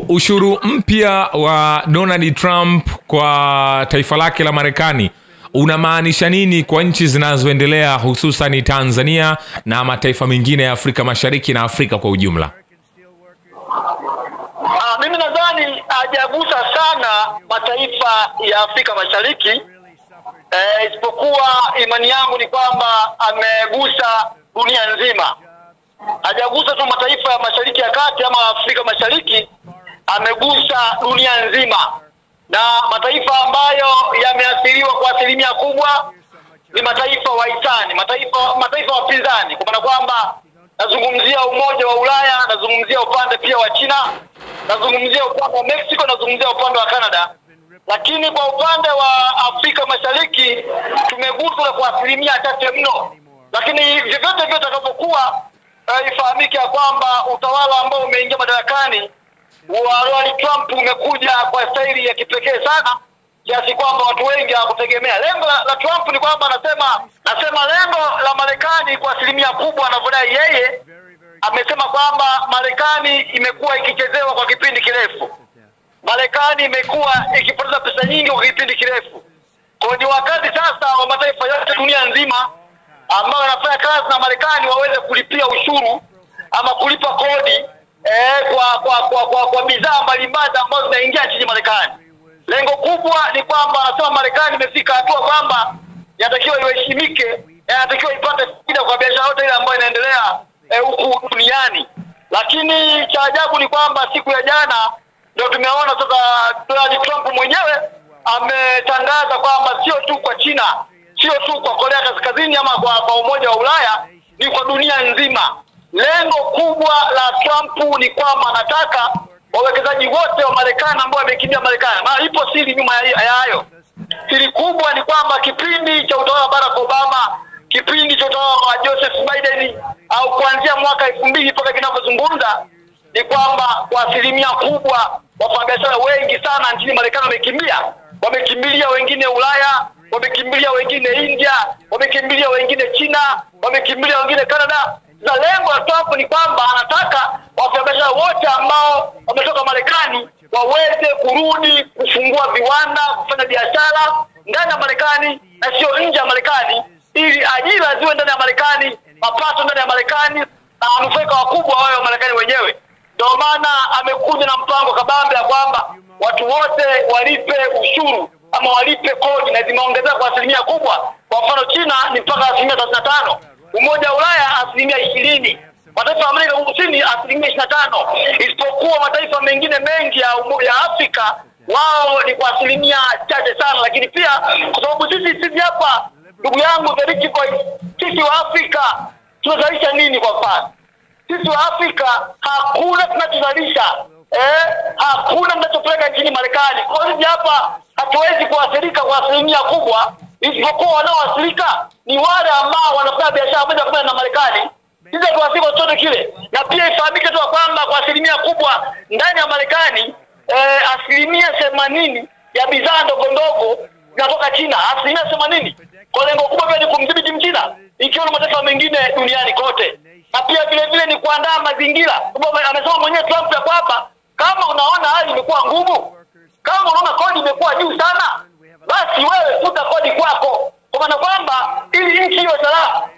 Ushuru mpya wa Donald Trump kwa taifa lake la Marekani unamaanisha nini kwa nchi zinazoendelea, hususan Tanzania na mataifa mengine ya Afrika Mashariki na Afrika kwa ujumla? Mimi nadhani hajagusa sana mataifa ya Afrika Mashariki, isipokuwa imani yangu ni kwamba amegusa dunia nzima. Hajagusa tu mataifa ya Mashariki ya Kati ama Afrika Mashariki, amegusa dunia nzima. Na mataifa ambayo yameathiriwa kwa asilimia kubwa ni mataifa wahisani, mataifa wapinzani, kwa maana kwamba nazungumzia Umoja wa Ulaya, nazungumzia upande pia wa China, nazungumzia upande wa Mexico, nazungumzia upande wa Canada. Lakini kwa upande wa Afrika Mashariki tumeguswa kwa asilimia chache mno. Lakini vyovyote vile takapokuwa, ifahamike ya kwamba utawala ambao umeingia madarakani wa Donald Trump umekuja kwa staili ya kipekee sana, kiasi kwamba watu wengi hawakutegemea. Lengo la Trump ni kwamba nasema lengo la Marekani kwa asilimia kubwa anavyodai yeye, amesema kwamba Marekani imekuwa ikichezewa kwa kipindi kirefu. Marekani imekuwa ikipoteza pesa nyingi kwa kipindi kirefu. Kwa ni wakati sasa wa mataifa yote dunia nzima ambao wanafanya kazi na Marekani waweze kulipia ushuru ama kulipa kodi kwa bidhaa mbalimbali ambazo zinaingia nchini Marekani. Lengo kubwa ni kwamba anasema Marekani imefika hatua kwamba inatakiwa iheshimike, inatakiwa ipate faida kwa biashara yote ile ambayo inaendelea huku duniani. Lakini cha ajabu ni kwamba siku ya jana ndio tumeona sasa Donald Trump mwenyewe ametangaza kwamba sio tu kwa China, sio tu kwa Korea Kaskazini ama kwa Umoja wa Ulaya, ni kwa dunia nzima. Lengo kubwa la Trump ni kwamba anataka wawekezaji wote wa Marekani ambao wamekimbia Marekani. Maana ipo siri nyuma ya hayo. Siri kubwa ni kwamba kipindi cha utawala wa Barack Obama, kipindi cha utawala wa Joseph Biden, au kuanzia mwaka 2000 mpaka kinapozungumza, ni kwamba kwa asilimia kubwa wafanyabiashara wengi sana nchini Marekani wamekimbia. Wamekimbilia wengine Ulaya, wamekimbilia wengine India, wamekimbilia wengine China, wamekimbilia wengine Canada. Na lengo la Trump ni kwamba anataka wafanyabiashara wote ambao wametoka Marekani waweze kurudi kufungua viwanda, kufanya biashara ndani ya Marekani na sio nje ya Marekani, ili ajira ziwe ndani ya Marekani, mapato ndani ya Marekani, na wanufaika wakubwa wawe wa Marekani wenyewe. Ndio maana amekuja na mpango kabambe ya kwamba watu wote walipe ushuru ama walipe kodi, na zimeongezeka kwa asilimia kubwa. Kwa mfano China ni mpaka 35%, Umoja wa Ulaya 20%, mataifa ya Amerika Kusini 25%, isipokuwa mataifa mengine mengi ya Afrika wao ni kwa asilimia chache sana. Lakini pia kwa sababu sisi hapa, ndugu yangu Deriki, kwa sisi wa Afrika tunazalisha nini? Kwa mfano sisi wa Afrika hakuna tunachozalisha, hakuna tunachopeleka nchini Marekani. Kwa hiyo hapa hatuwezi kuathirika kwa asilimia kubwa, isipokuwa wanaoathirika ni wale ambao wanafanya biashara moja kwa moja na Marekani. Sisi tuathirika chochote kile. Na pia ifahamike tu kwamba kwa asilimia kubwa ndani ya Marekani, asilimia 80 ya bidhaa ndogo ndogo zinatoka China, asilimia 80. Kwa lengo kubwa pia ni kumdhibiti Mchina, ikiwa na mataifa mengine duniani kote. Na pia vile ni kuandaa mazingira. Amesema mwenyewe Trump ya kwamba kama unaona hali imekuwa ngumu, kama unaona kodi imekuwa juu sana, basi wewe futa kodi kwako. Kwa maana kwamba ili nchi iwe salama,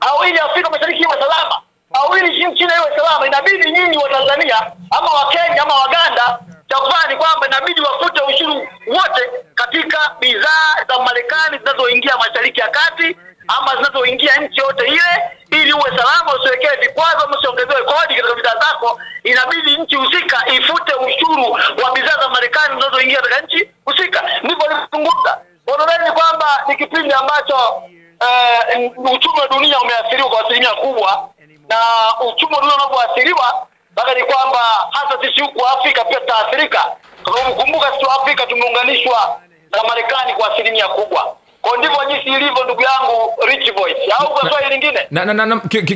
au ili Afrika Mashariki iwe salama, au ili China iwe salama, inabidi nyinyi wa Tanzania ama wa Kenya ama Waganda, cha kufanya ni kwamba inabidi wafute ushuru wote katika bidhaa za Marekani zinazoingia Mashariki ya Kati ama zinazoingia nchi yote ile, ili uwe salama, usiwekewe vikwazo, usiongezewe kodi katika bidhaa zako. Inabidi nchi husika ifute ushuru wa bidhaa za Marekani zinazoingia katika nchi husika. Ndivyo alizungumza. Wanaona kwamba ni kipindi ambacho uchumi wa dunia umeathiriwa kwa asilimia kubwa, na uchumi wa dunia unapoathiriwa, bado ni kwamba hasa sisi huku Afrika pia tutaathirika. Kwa sababu kumbuka sisi Afrika tumeunganishwa na Marekani kwa asilimia kubwa. Kwa ndivyo jinsi ilivyo, ndugu yangu Rich Voice. Au kwa swali lingine?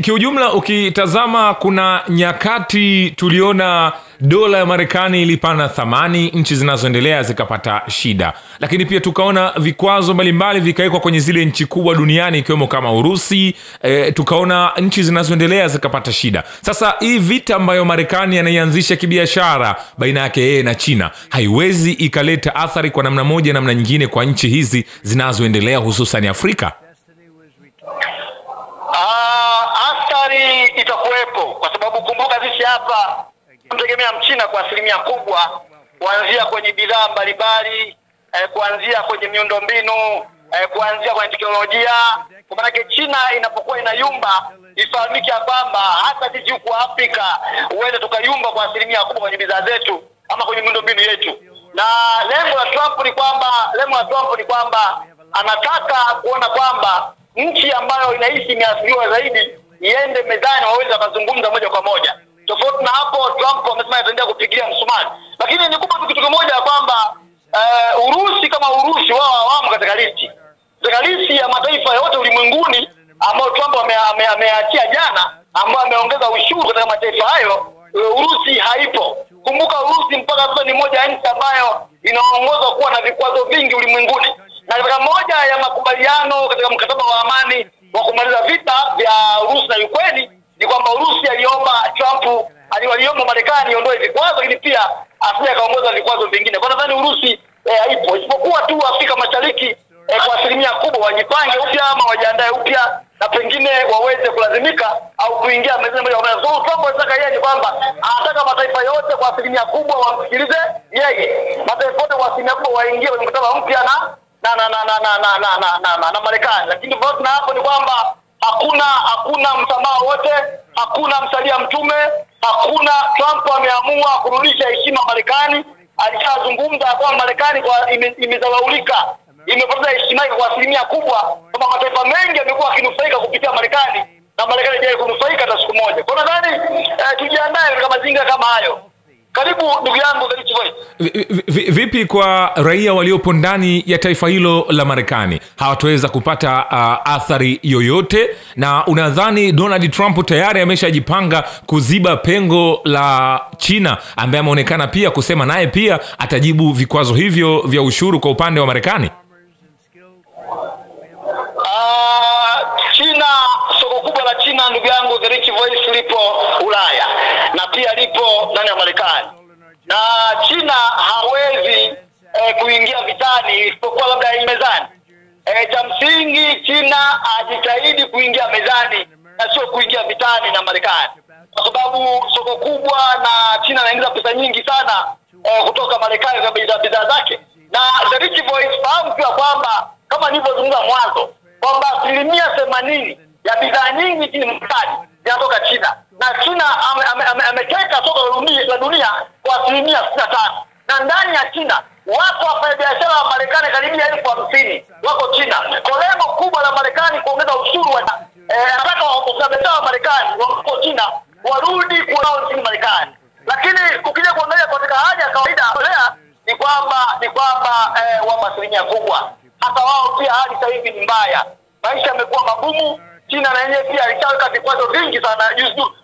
Kiujumla ukitazama, kuna nyakati tuliona dola ya Marekani ilipanda thamani, nchi zinazoendelea zikapata shida. Lakini pia tukaona vikwazo mbalimbali vikawekwa kwenye zile nchi kubwa duniani ikiwemo kama Urusi, tukaona nchi zinazoendelea zikapata shida. Sasa hii vita ambayo Marekani anaianzisha kibiashara baina yake yeye na China haiwezi ikaleta athari kwa namna moja namna nyingine kwa nchi hizi zinazoendelea hususan Afrika? Athari itakuwepo kwa sababu kumbuka sisi hapa tunategemea Mchina kwa asilimia kubwa, kuanzia kwenye bidhaa mbalimbali, kuanzia kwenye miundombinu, kuanzia kwenye teknolojia. Kwa maana China inapokuwa inayumba, ifahamike kwamba hata sisi huko Afrika uende tukayumba kwa asilimia kubwa kwenye bidhaa zetu ama kwenye miundombinu yetu. Na lengo la Trump ni kwamba anataka kuona kwamba nchi ambayo inaishi imeathiriwa zaidi iende mezani waweze kuzungumza moja kwa moja. Tofauti na hapo, Trump amesema ataendelea kupigia msumari. Lakini nikupa kitu kimoja kwamba Urusi kama Urusi wao hawamo katika listi ya mataifa yote ulimwenguni ambao Trump ameachia jana, ambao ameongeza ushuru katika mataifa hayo. Urusi haipo. Kumbuka Urusi mpaka sasa ni moja ya nchi ambayo inaongozwa kuwa na vikwazo vingi ulimwenguni. Na katika moja ya makubaliano katika mkataba wa amani wa kumaliza vita vya Urusi na Ukraine ni kwamba Urusi aliomba Marekani iondoe vikwazo, lakini pia asije kaongoza vikwazo vingine. Kwa nadhani Urusi haipo, isipokuwa tu Afrika Mashariki kwa asilimia kubwa wajipange upya ama wajiandae upya na pengine waweze kulazimika au kuingia mezani moja kwa moja. So Trump anataka yeye kwamba anataka mataifa yote kwa asilimia kubwa wamsikilize yeye. Mataifa yote kwa asilimia kubwa waingie kwenye mkataba mpya na Marekani. Lakini tofauti na hapo ni kwamba hakuna msamaha wote, hakuna msalia mtume, hakuna. Trump ameamua kurudisha heshima Marekani. Alishazungumza kwamba Marekani imezalaulika, imepoteza heshima yake kwa asilimia kubwa, kama mataifa mengi yamekuwa yakinufaika kupitia Marekani na Marekani haijawahi kunufaika hata siku moja. Kwa nadhani tujiandae katika mazingira kama hayo. Karibu ndugu yangu The Rich Voice. Vipi kwa raia waliopo ndani ya taifa hilo la Marekani? Hawataweza kupata athari yoyote? Na unadhani Donald Trump tayari ameshajipanga kuziba pengo la China ambaye ameonekana pia kusema naye pia atajibu vikwazo hivyo vya ushuru kwa upande wa Marekani? China, soko kubwa la China ndugu yangu The Rich Voice lipo Ulaya na pia lipo ndani ya Marekani. Na China hawezi kuingia vitani isipokuwa labda mezani. Cha msingi China ajitahidi kuingia mezani na sio kuingia vitani na Marekani. Kwa sababu soko kubwa na China inaingiza pesa nyingi sana kutoka Marekani kwa bidhaa zake. Na The Rich Voice fahamu pia kwamba kama nilivyozungumza mwanzo kwamba 80% ya bidhaa nyingi nchini Marekani zinatoka China. Na China ameteka soko la dunia kwa 65%. Na ndani ya China wako wafanyabiashara wa Marekani karibia 50,000 wako China. Kwa lengo kubwa la Marekani kuongeza ushuru anataka wafanyabiashara wa Marekani wako China warudi kuwa nchini Marekani. Lakini ukija kuangalia katika hali ya kawaida ni kwamba wa asilimia kubwa hata wao pia hali sasa hivi ni mbaya. Maisha yamekuwa magumu. China na yenyewe pia ilishaweka vikwazo vingi sana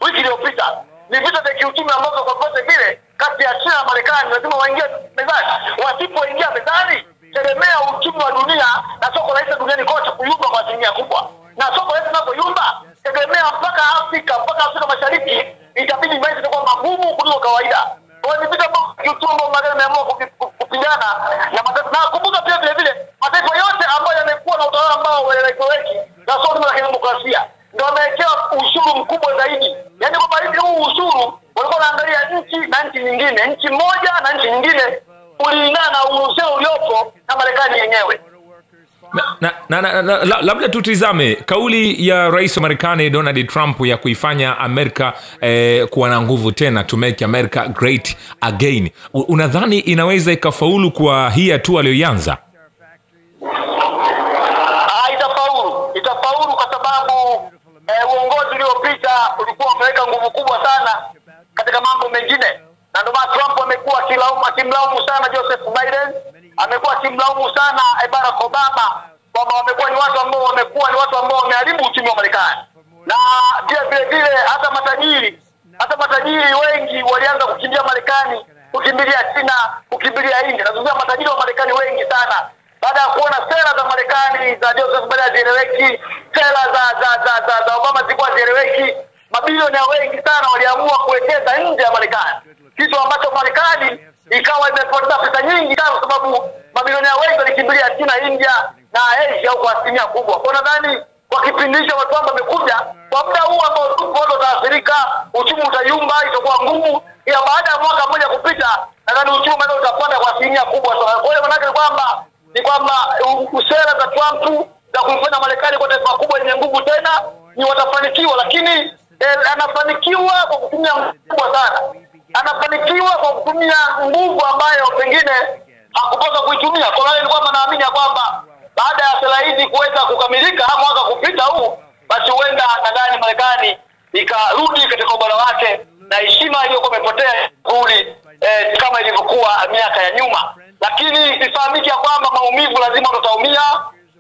wiki iliyopita. Ni vita vya kiuchumi ambavyo kwa vyote vile kati ya China na Marekani lazima waingie mezani. Wasipoingia mezani, tegemea uchumi wa dunia na soko la hisa duniani kote kuyumba kwa asilimia kubwa. Na soko la hisa linapoyumba, tegemea mpaka Afrika Mashariki itabidi maisha yatakuwa magumu kuliko kawaida. Kwa hiyo ni vita ambavyo kiuchumi ambavyo Marekani ameamua kupigana na mataifa. Na kumbuka pia vile mataifa yote ambayo yamekuwa na utawala ambao unaeleweki na soko la kidemokrasia ndio wamewekewa ushuru mkubwa zaidi. Yaani kwamba hivi huu ushuru walikuwa wanaangalia nchi na nchi nyingine, nchi moja na nchi nyingine kulingana na uhusiano uliopo na Marekani yenyewe. Labda tutizame kauli ya rais wa Marekani Donald Trump ya kuifanya Amerika kuwa na nguvu tena, to make America great again. Unadhani inaweza ikafaulu kwa hii hatua aliyoanza? Itafaulu kwa sababu uongozi uliopita ulikuwa umeweka nguvu kubwa sana katika mambo mengine. Na ndio maana Trump amekuwa akimlaumu sana Joseph Biden, amekuwa akimlaumu sana Barack Obama kwamba wamekuwa ni watu ambao wameharibu uchumi wa Marekani. Na pia vile hata matajiri Hata matajiri wengi walianza kukimbia Marekani, kukimbilia China, kukimbilia India. Nazungumzia matajiri wa Marekani wengi sana baada ya kuona sera za Marekani za Joseph Biden hazieleweki, sera za Obama zilikuwa hazieleweki. Mabilionea wengi sana waliamua kuwekeza nje ya Marekani, kitu ambacho Marekani ikawa imepoteza pesa nyingi sana, kwa sababu mabilionea wengi walikimbilia China, India na Asia kwa asilimia kubwa. Kwa nadhani kwa kipindi hicho watu ambao wamekuja kwa muda huu ambao tupo utaathirika, uchumi utayumba, itakuwa ngumu, ila baada ya mwaka mmoja kupita nadhani uchumi ndio utapanda kwa asilimia kubwa sana. Kwa hiyo maana ni kwamba sera za Trump za kumfanya Marekani kwa taifa kubwa lenye nguvu tena ni watafanikiwa, lakini anafanikiwa kwa kutumia nguvu kubwa sana. Anafanikiwa kwa kutumia nguvu ambayo pengine hakupaswa kuitumia. Kwa hiyo ni kwamba naamini kwamba baada ya sera hizi kuweza kukamilika mwaka kupita huu, basi huenda nadhani Marekani ikarudi katika ubora wake na heshima iliyokuwa imepotea kurudi kama ilivyokuwa miaka ya nyuma. Lakini ifahamike kwamba maumivu lazima tutaumia,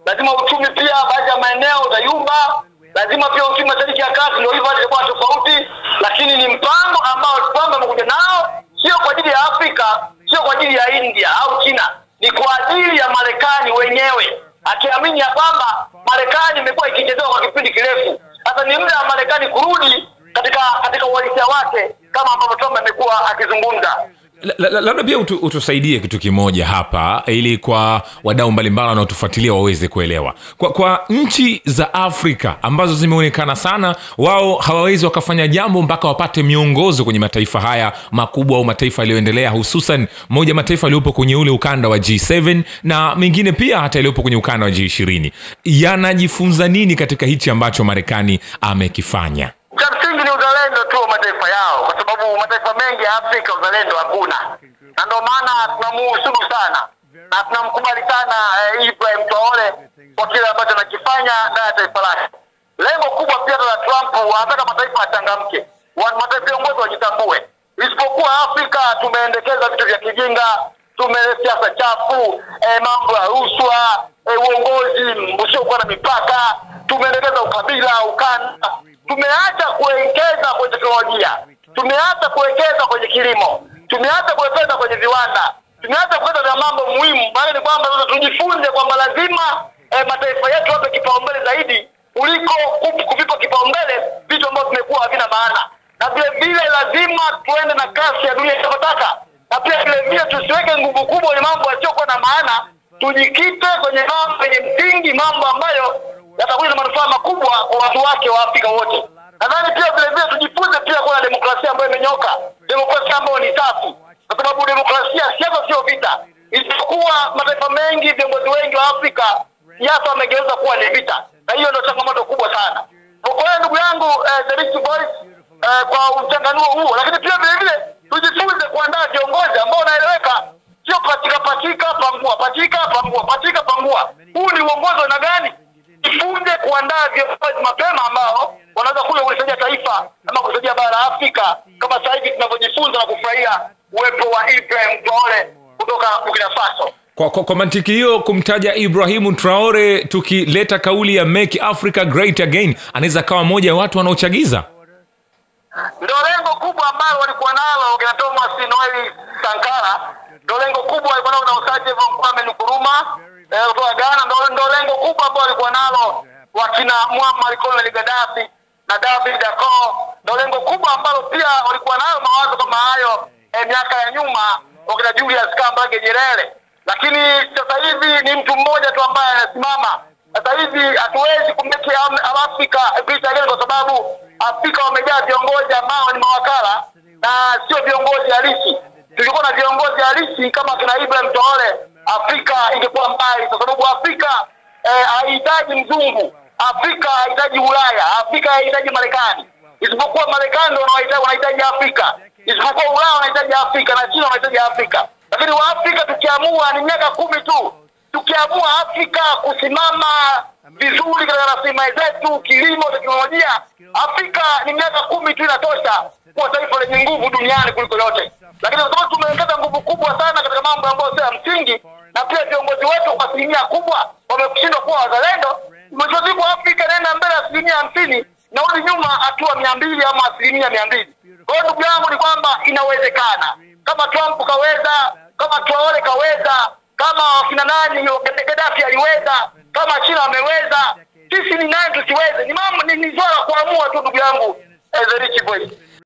lazima uchumi pia baadhi ya maeneo utayumba, lazima pia uchumi mashariki ya kati ndio hivyo itakuwa tofauti, lakini ni mpango ambao Trump amekuja nao sio kwa ajili ya Afrika, sio kwa ajili ya India au China, ni kwa ajili ya Marekani wenyewe, akiamini kwamba Marekani imekuwa ikichezewa kwa kipindi kirefu. Sasa ni muda wa Marekani kurudi katika uhalisia wake kama ambavyo Trump amekuwa akizungumza. Labda pia utusaidie kitu kimoja hapa ili kwa wadau mbalimbali wanaotufuatilia waweze kuelewa. Kwa nchi za Afrika ambazo zimeonekana sana wao hawawezi wakafanya jambo mpaka wapate miongozo kwenye mataifa haya makubwa au mataifa yaliyoendelea, hususan moja mataifa yaliyopo kwenye ule ukanda wa G7 na mengine pia hata yaliyopo kwenye ukanda wa G20, yanajifunza nini katika hichi ambacho Marekani amekifanya? Msingi ni uzalendo tu wa mataifa yao, kwa sababu mataifa mengi ya Afrika uzalendo hakuna, na ndio maana tunamuhusudu sana na tunamkubali sana Ibrahim Traore kwa kile ambacho anakifanya na taifa lake. Lengo kubwa pia la Trump anataka mataifa yachangamke, mataifa viongozi wajitambue. Isipokuwa Afrika tumeendekeza vitu vya kijinga, siasa chafu, mambo ya rushwa, uongozi usiokuwa na mipaka, tumeendekeza ukabila, ukanda. Tumeacha kuwekeza kwenye teknolojia, tumeacha kuwekeza kwenye kilimo, tumeacha kuwekeza kwenye viwanda, tumeacha kuwekeza na mambo muhimu. Bali ni kwamba sasa tujifunze kwamba lazima mataifa yetu yape kipaumbele zaidi kuliko kuvipa kipaumbele vitu ambavyo vimekuwa havina maana. Na vile vile lazima tuende na kasi ya dunia inayotaka, na pia vile vile tusiweke nguvu kubwa kwenye mambo yasiyokuwa na maana, tujikite kwenye mambo yenye msingi, mambo ambayo yatakuwa na manufaa makubwa kwa watu wake wa Afrika wote. Nadhani pia vile vile tujifunze pia kuwa na demokrasia ambayo imenyoka, demokrasia ambayo ni safi, kwa sababu demokrasia siasa sio vita. Isipokuwa mataifa mengi, viongozi wengi wa Afrika siasa wamegeuza kuwa ni vita, na hiyo ndio changamoto kubwa sana. Kwa hiyo ndugu yangu the Rich Boys, kwa mchanganuo huo, lakini pia vile vile tujifunze kuandaa viongozi ambao wanaeleweka, sio patika pangua. Huu ni uongozi na gani? Tufunze kuandaa viongozi mapema ambao wanaweza kuja kulisaidia taifa ama kusaidia bara la Afrika, kama sasa hivi tunavyojifunza na kufurahia uwepo wa Ibrahim Traore kutoka Burkina Faso. Kwa mantiki hiyo, kumtaja Ibrahim Traore tukileta kauli ya Make Africa Great Again, anaweza kawa moja ya watu wanaochagiza. Ndio lengo kubwa ambalo walikuwa nalo kina Thomas Noel Sankara, ndio lengo kubwa walikuwa nalo na Osaje Kwame Nkrumah kutoka Ghana, ndio lengo kubwa ambalo walikuwa nalo wakina Muammar Gaddafi na David Dacko, ndio lengo kubwa ambalo pia walikuwa nayo mawazo kama hayo miaka ya nyuma wakina Julius Kambarage Nyerere. Lakini sasa hivi ni mtu mmoja tu ambaye anasimama. Sasa hivi hatuwezi kumeki Afrika vita gani, kwa sababu Afrika wamejaa viongozi ambao ni mawakala na sio viongozi halisi. Tulikuwa na viongozi halisi kama kina Ibrahim Traore, Afrika ingekuwa mbali, kwa sababu Afrika haihitaji mzungu, Afrika haihitaji Ulaya, Afrika haihitaji Marekani. Isipokuwa Marekani ndio wanahitaji Afrika, isipokuwa Ulaya wanahitaji Afrika na China wanahitaji Afrika. Lakini wa Afrika tukiamua ni miaka 10 tu. Tukiamua Afrika kusimama vizuri katika rasilimali zetu, kilimo, teknolojia, Afrika ni miaka 10 tu inatosha kuwa taifa lenye nguvu duniani kuliko yote. Lakini kwa sababu tumewekeza nguvu kubwa sana katika mambo ambayo sio ya msingi, na pia viongozi wetu kwa asilimia kubwa wamekushindwa kuwa wazalendo, mwisho Afrika inaenda mbele 50% na rudi nyuma hatua 200 ama 200%. Kwa hiyo ndugu yangu ni kwamba inawezekana. Kama Trump kaweza, kama Traore kaweza, kama kina nani Gaddafi aliweza, kama China ameweza, sisi ni nani tusiweze? Ni mambo ni swala kuamua tu ndugu yangu, The Rich Voice.